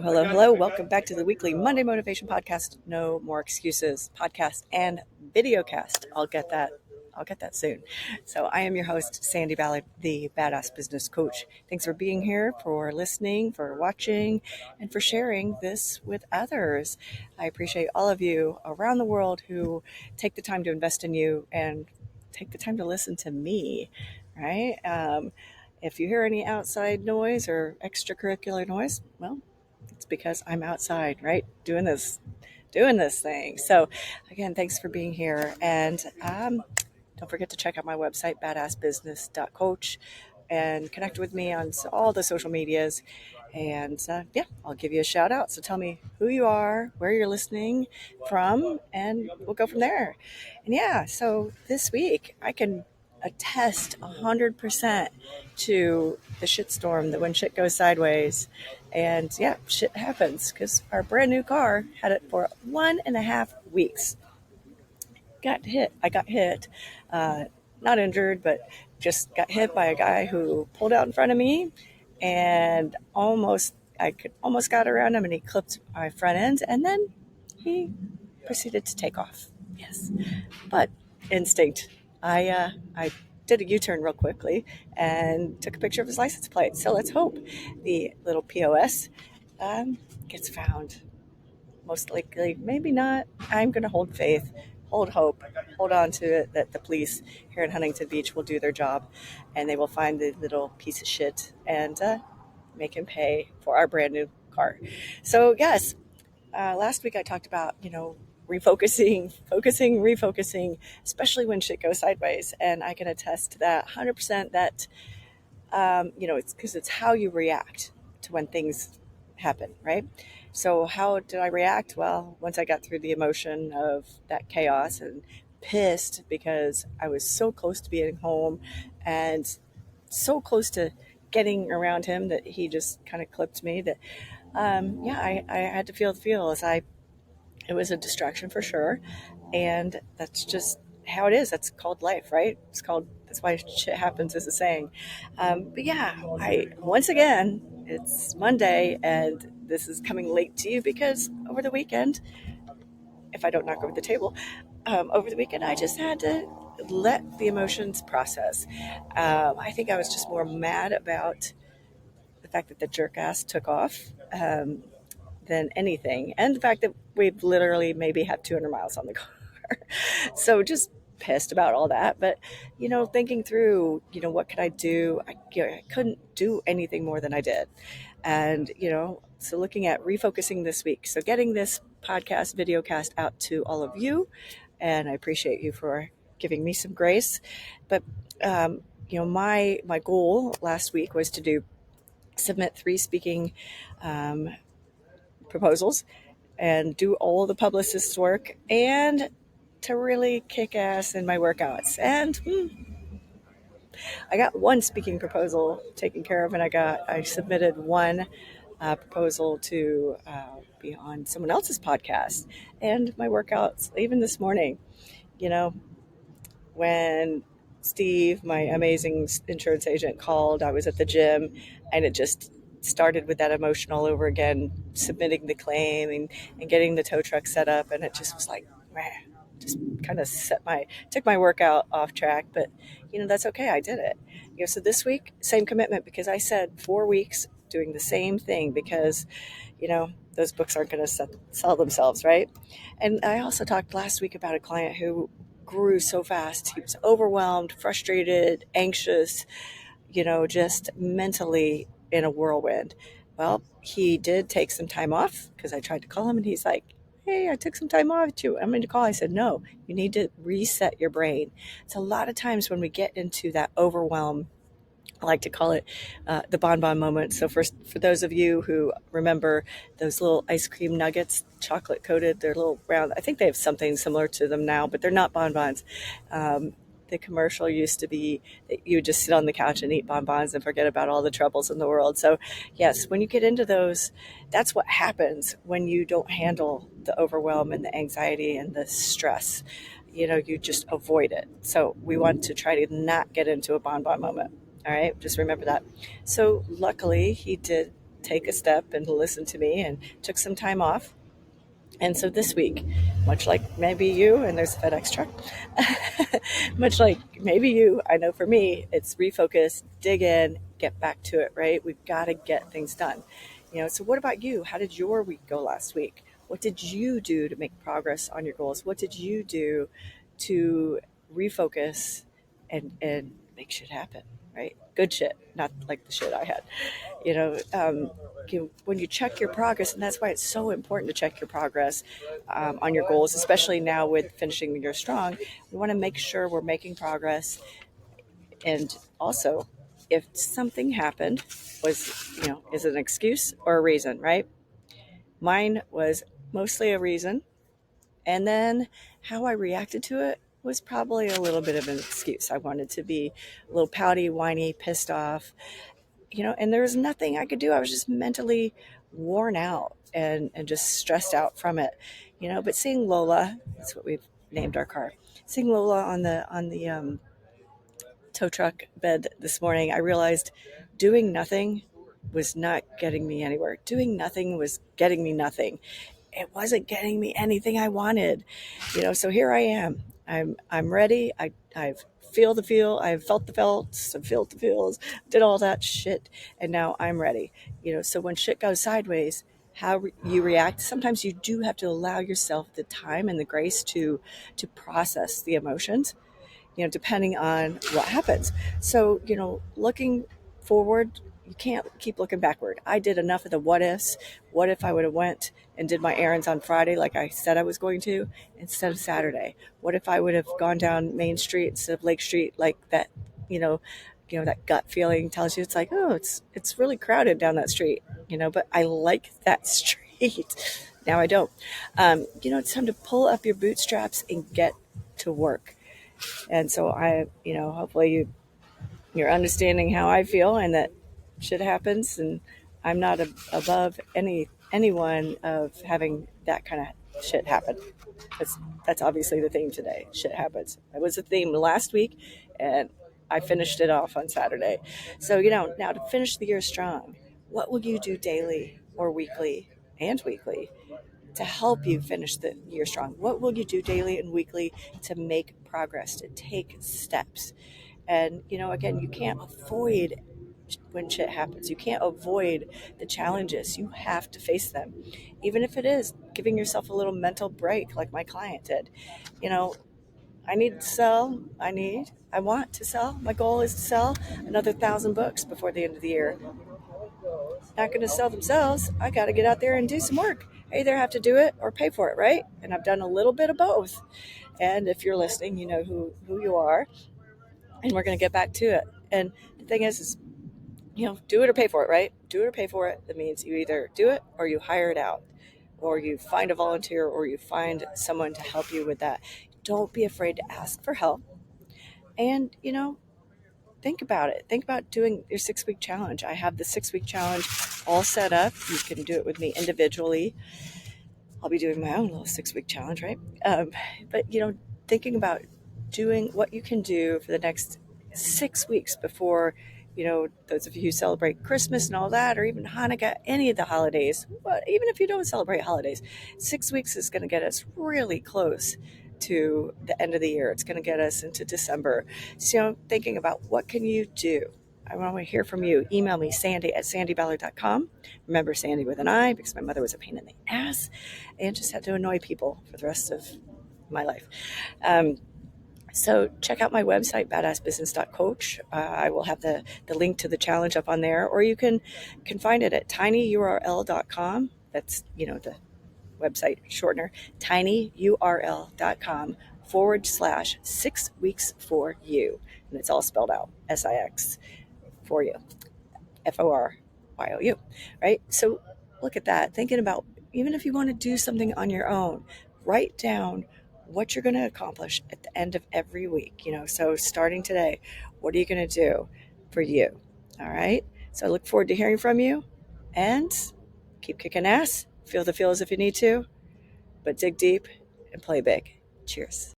Hello, hello. Welcome back to the weekly Monday Motivation Podcast. No more excuses podcast and video cast. I'll get that soon. So I am your host, Sandy Ballard, the Badass Business Coach. Thanks for being here, for listening, for watching, and for sharing this with others. I appreciate all of you around the world who take the time to invest in you and take the time to listen to me, right? If you hear any outside noise or extracurricular noise, well, it's because I'm outside, right? Doing this thing. So again, thanks for being here. And don't forget to check out my website, badassbusiness.coach, and connect with me on all the social medias. And I'll give you a shout out. So tell me who you are, where you're listening from, and we'll go from there. And so this week I can attest 100% to the shitstorm, that when shit goes sideways. And shit happens because our brand new car had it for 1.5 weeks. I got hit, not injured, but just got hit by a guy who pulled out in front of me, and I almost got around him, and he clipped my front end, and then he proceeded to take off. Yes, but instinct. I did a U-turn real quickly and took a picture of his license plate. So let's hope the little POS gets found. Most likely, maybe not. I'm going to hold faith, hold hope, hold on to it that the police here in Huntington Beach will do their job, and they will find the little piece of shit and make him pay for our brand new car. So yes, last week I talked about, refocusing, especially when shit goes sideways. And I can attest to that 100% that, it's because it's how you react to when things happen, right? So how did I react? Well, once I got through the emotion of that chaos and pissed because I was so close to being home and so close to getting around him that he just kind of clipped me, that I had to feel the feels. It was a distraction for sure, and that's just how it is. That's called life, right? That's why shit happens, is a saying. Once again, it's Monday, and this is coming late to you because over the weekend, if I don't knock over the table, over the weekend I just had to let the emotions process. I think I was just more mad about the fact that the jerk ass took off than anything, and the fact that we've literally maybe have 200 miles on the car. So just pissed about all that. But thinking through, what could I do? I couldn't do anything more than I did. And so looking at refocusing this week, so getting this podcast video cast out to all of you, and I appreciate you for giving me some grace. But my goal last week was to submit 3 speaking proposals and do all the publicist's work, and to really kick ass in my workouts. And I got 1 speaking proposal taken care of, and I submitted 1 proposal to be on someone else's podcast. And my workouts, even this morning, when Steve, my amazing insurance agent, called, I was at the gym, and it just started with that emotion all over again, submitting the claim and getting the tow truck set up. And it just was like, man, just kind of took my workout off track. But, that's okay. I did it. So this week, same commitment, because I said 4 weeks doing the same thing, because, those books aren't going to sell themselves, right? And I also talked last week about a client who grew so fast. He was overwhelmed, frustrated, anxious, just mentally in a whirlwind. Well, he did take some time off, because I tried to call him and he's like, hey, I took some time off too. I'm going to call. I said, no, you need to reset your brain. It's a lot of times when we get into that overwhelm, I like to call it the bonbon moment. So for those of you who remember those little ice cream nuggets, chocolate coated, they're little round. I think they have something similar to them now, but they're not bonbons. The commercial used to be that you would just sit on the couch and eat bonbons and forget about all the troubles in the world. So yes, when you get into those, that's what happens when you don't handle the overwhelm and the anxiety and the stress. You just avoid it. So we want to try to not get into a bonbon moment. All right, just remember that. So luckily he did take a step and listen to me and took some time off. And so this week, much like maybe you, and there's a FedEx truck, much like maybe you, I know for me, it's refocus, dig in, get back to it, right? We've got to get things done. So what about you? How did your week go last week? What did you do to make progress on your goals? What did you do to refocus and make shit happen, right? Good shit, not like the shit I had. You know, um, when you check your progress, and that's why it's so important to check your progress on your goals, especially now with finishing the year strong. We want to make sure we're making progress, and also, if something happened, is it an excuse or a reason, right? Mine was mostly a reason, and then how I reacted to it was probably a little bit of an excuse. I wanted to be a little pouty, whiny, pissed off, and there was nothing I could do. I was just mentally worn out and just stressed out from it, but seeing Lola, that's what we've named our car, seeing Lola on the tow truck bed this morning, I realized doing nothing was not getting me anywhere. Doing nothing was getting me nothing. It wasn't getting me anything I wanted. So here I am. I'm ready. I've I've felt the felts, I've felt the feels, did all that shit, and now I'm ready. So when shit goes sideways, how you react, sometimes you do have to allow yourself the time and the grace to process the emotions, depending on what happens. So, looking forward, you can't keep looking backward. I did enough of the what ifs. What if I would have went and did my errands on Friday like I said I was going to instead of Saturday? What if I would have gone down Main Street instead of Lake Street like that, that gut feeling tells you, it's like, oh, it's really crowded down that street, but I like that street. Now I don't. It's time to pull up your bootstraps and get to work. And so hopefully you're understanding how I feel, and that shit happens, and I'm not above anyone of having that kind of shit happen. That's obviously the theme today. Shit happens. It was the theme last week, and I finished it off on Saturday. So, now to finish the year strong, what will you do daily or weekly and weekly to help you finish the year strong? What will you do daily and weekly to make progress, to take steps? And, again, you can't avoid when shit happens. You can't avoid the challenges. You have to face them. Even if it is giving yourself a little mental break, like my client did. You know, I need to sell. I want to sell. My goal is to sell another 1,000 books before the end of the year. Not going to sell themselves. I got to get out there and do some work. I either have to do it or pay for it, right? And I've done a little bit of both. And if you're listening, you know who you are. And we're going to get back to it. And the thing is, do it or pay for it, right? Do it or pay for it. That means you either do it or you hire it out, or you find a volunteer, or you find someone to help you with that. Don't be afraid to ask for help. And, think about it. Think about doing your 6-week challenge. I have the 6-week challenge all set up. You can do it with me individually. I'll be doing my own little 6-week challenge, right? But, thinking about doing what you can do for the next 6 weeks before, those of you who celebrate Christmas and all that, or even Hanukkah, any of the holidays, but even if you don't celebrate holidays, 6 weeks is going to get us really close to the end of the year. It's going to get us into December. So thinking about what can you do? I want to hear from you. Email me, sandy@sandyballard.com. Remember, Sandy with an I, because my mother was a pain in the ass and just had to annoy people for the rest of my life. So check out my website, badassbusiness.coach. I will have the link to the challenge up on there, or you can find it at tinyurl.com. That's, the website shortener, tinyurl.com/6 weeks for you. And it's all spelled out, SIX for you, FORYOU, right? So look at that. Thinking about, even if you want to do something on your own, write down what you're going to accomplish at the end of every week. So starting today, what are you going to do for you? All right. So I look forward to hearing from you, and keep kicking ass. Feel the feels if you need to, but dig deep and play big. Cheers.